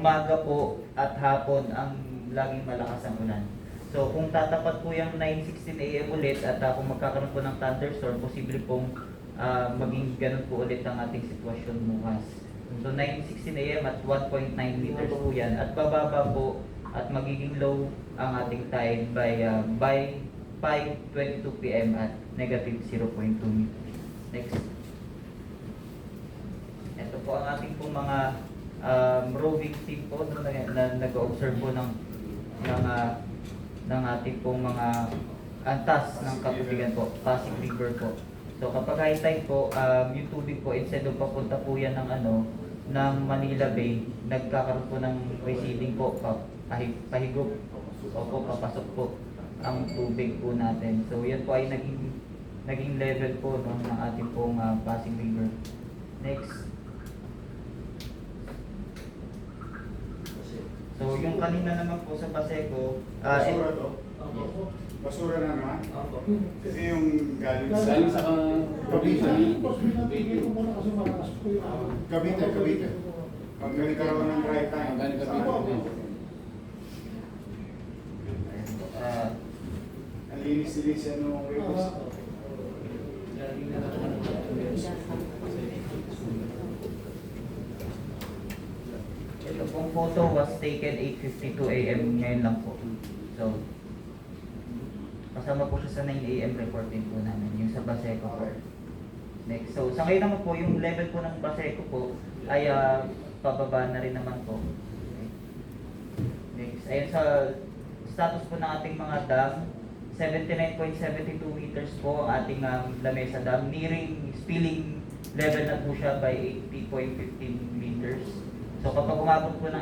umaga po at hapon ang laging malakas ang ulan. So kung tatapat po yung 9:16 AM ulit at kung magkakaroon po ng thunderstorm, posible pong maging ganun po ulit ang ating sitwasyon bukas. So 9:16 AM at 1.9 meters po yan at bababa po at magiging low ang ating tide by 5:22 PM at negative 0.2 meters. Next. Ito po ang ating pong mga roving team po na nag-observe po ng ating pong mga antas ng katubigan po, Pasig River po. So kapag high tide po, yung tubig po, instead of papunta po yan ng Manila Bay, nagkakaroon po ng receding po, pahigop, o papasok po ang tubig po natin. So yan po ay naging level po ng ating pong Pasig River. Next. So yung kanina naman po sa Paseco, basura to? Basura na naman? Kasi yung galing sa Cavite. Cavite. Pag nagkaroon ng dry time. Ang linis-linis yan nung rivers. Ito pong photo was taken 8:52 AM ngayon lang po. So, kasama po siya sa 9 AM reporting po namin, yung sa Baseco po. Next. So, sa ngayon naman po, yung level po ng Baseco po ay pababa na rin naman po. Okay. Next. Ayun sa status po ng ating mga dam, 79.72 meters po ang ating Lamesa Dam, nearing spilling level na po siya by 80.15 meters. So kapag umabot po ng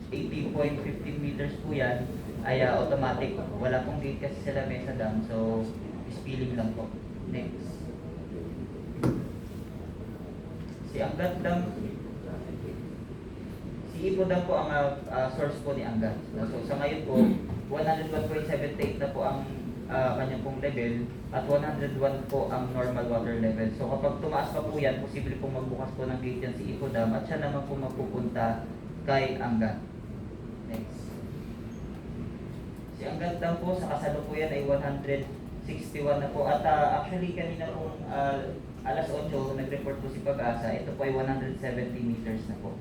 80.15 meters po yan, ay automatic. Wala pong gate kasi sa Lamesa Dam, so spilling lang po. Next. Si Angat Dam, si Ipo Dam po ang source po ni Angat. So sa ngayon po, 101.78 na po ang kanyang pong level at 101 po ang normal water level. So kapag tumaas pa po yan, posible pong magbukas po ng gate yan si Ipo Dam at siya naman po mapupunta kay Angat. Next. Si Angat Dam po sa kasalukuyan ay 161 na po at actually kanina pong alas 8 nag-report po si Pag-asa, ito po ay 170 meters na po.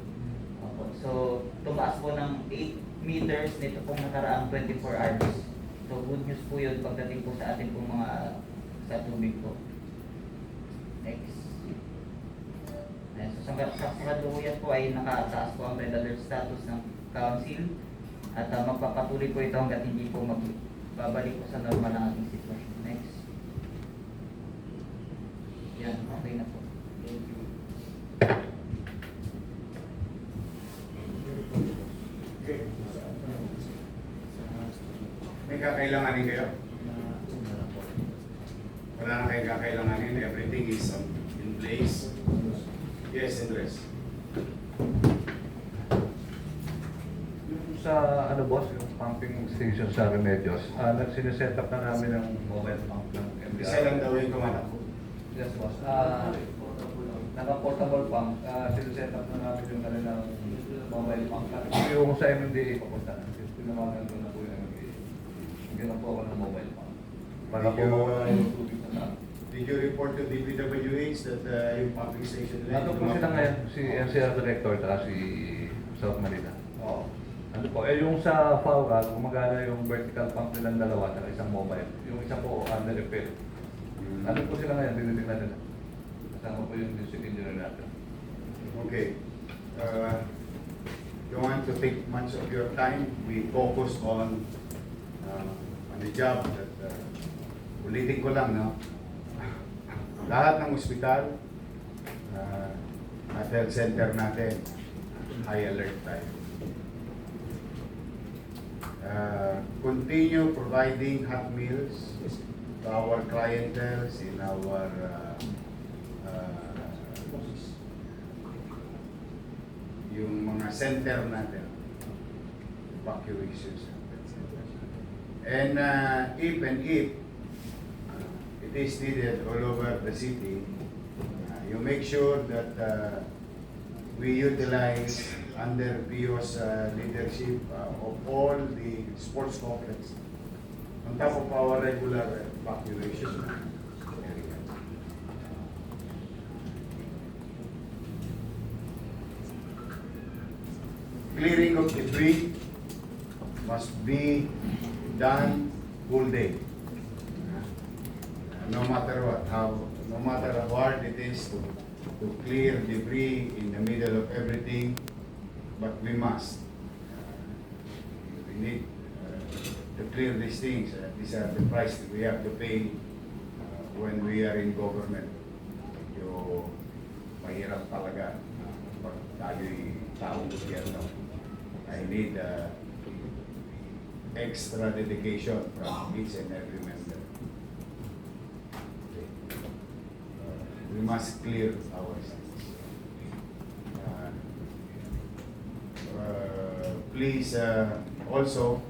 So tumaas po ng 8 meters nito pong nakaraang 24 hours. So good news po yun pagdating po sa ating pong mga sa tubig po. Next. Ayan, so sa kalukuyan po ay nakataas po ang red alert status ng council at magpapatuloy po ito hanggat hindi po magbabalik po sa normal ang ating sitwasyon. Next. Yan, okay na po. Thank you. Okay. May kakailanganin kayo? Wala na kayong kakailanganin. Everything is in place. Yes, Andres. Sa ano boss, yung pumping station sa Remedios, sineset up na namin ang mobile pump ng MDR. Isa lang daw yung kumanak. Yes boss. Naka-portable pump, sineset up na namin yung kanilang mobile pump. Yung sa MMDA papunta na. Tinawagan ko na po yung MMDA. Ganun po ako ng mobile pump. Para po yung tubig na namin. Did you report to DPWH that yung pumping station nila? Nato po sila ngayon, si NCR Director at si South Manila. Oo. Ano po, yung sa FAUCA, gumagana yung vertical pump nilang dalawa at isang mobile. Yung isa po under repair. Ano po sila ngayon, tinitingnan nila. Kasama po yung district engineer natin. Okay. Don't want to take much of your time. We focus on the job that ulitin ko lang, no? Lahat ng ospital at health center natin, high alert tayo. Continue providing hot meals to our clientele in our yung mga center natin, evacuation centers. And if it is needed all over the city, you make sure that we utilize under PO's leadership of all the sports complex on top of our regular evacuation area. Clearing of debris must be done full day. No matter what, no matter how hard it is to clear debris in the middle of everything, but we must. We need to clear these things. These are the price that we have to pay when we are in government. Medyo mahirap talaga pag tayo'y taong gobyerno. I need extra dedication from each and every member. We must clear our sites. Please also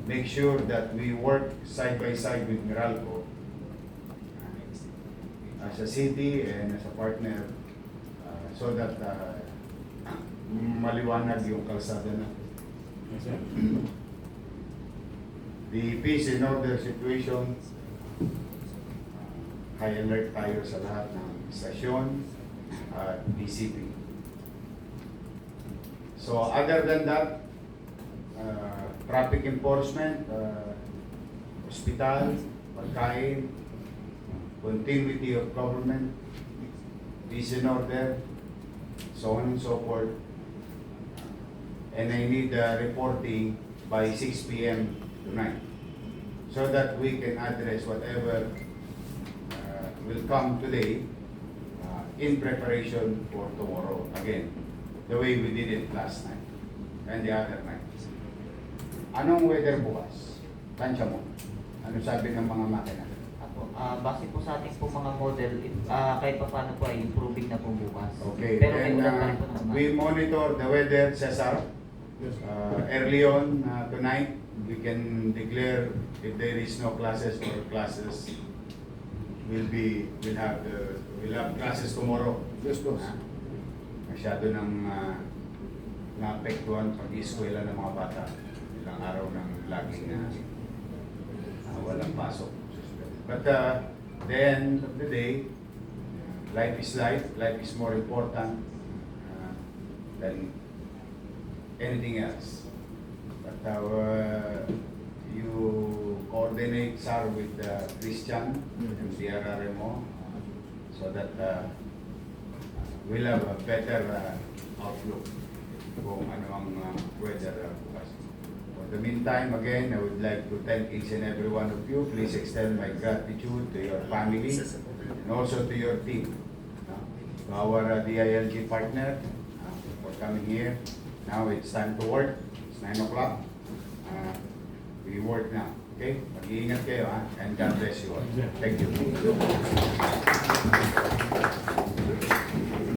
make sure that we work side by side with Meralco as a city and as a partner so that maliwanag yung kalsada na. The peace and order situation, high alert tayo sa lahat ng stasyon at DCP. So other than that, traffic enforcement, hospital, pagkain, continuity of government, peace and order, so on and so forth. And I need reporting by 6 p.m. tonight so that we can address whatever will come today in preparation for tomorrow again, the way we did it last night and the other night. Anong weather bukas? Tansya mo. Ano sabi ng mga makina? Ako, base po sa ating po mga model, kahit pa paano po ay improving na po bukas. Okay, Pero may and ulan pa rin po naman. we monitor the weather, Cesar. Early on tonight, we can declare if there is no classes or classes. We'll have classes tomorrow. Yes, boss. Masyado nang naapektuhan pag-eskwela ng mga bata. Ilang araw nang laging walang pasok. But the end of the day, life is life. Life is more important than anything else. But you coordinate, sir, with Christian and Sierra Remo so that we'll have a better outlook kung ano ang weather bukas. For the meantime, again, I would like to thank each and every one of you. Please extend my gratitude to your family and also to your team. To our DILG partner for coming here. Now it's time to work. It's 9 o'clock. We work now. Okay? Mag-iingat kayo, ha? And God bless you all. Thank you.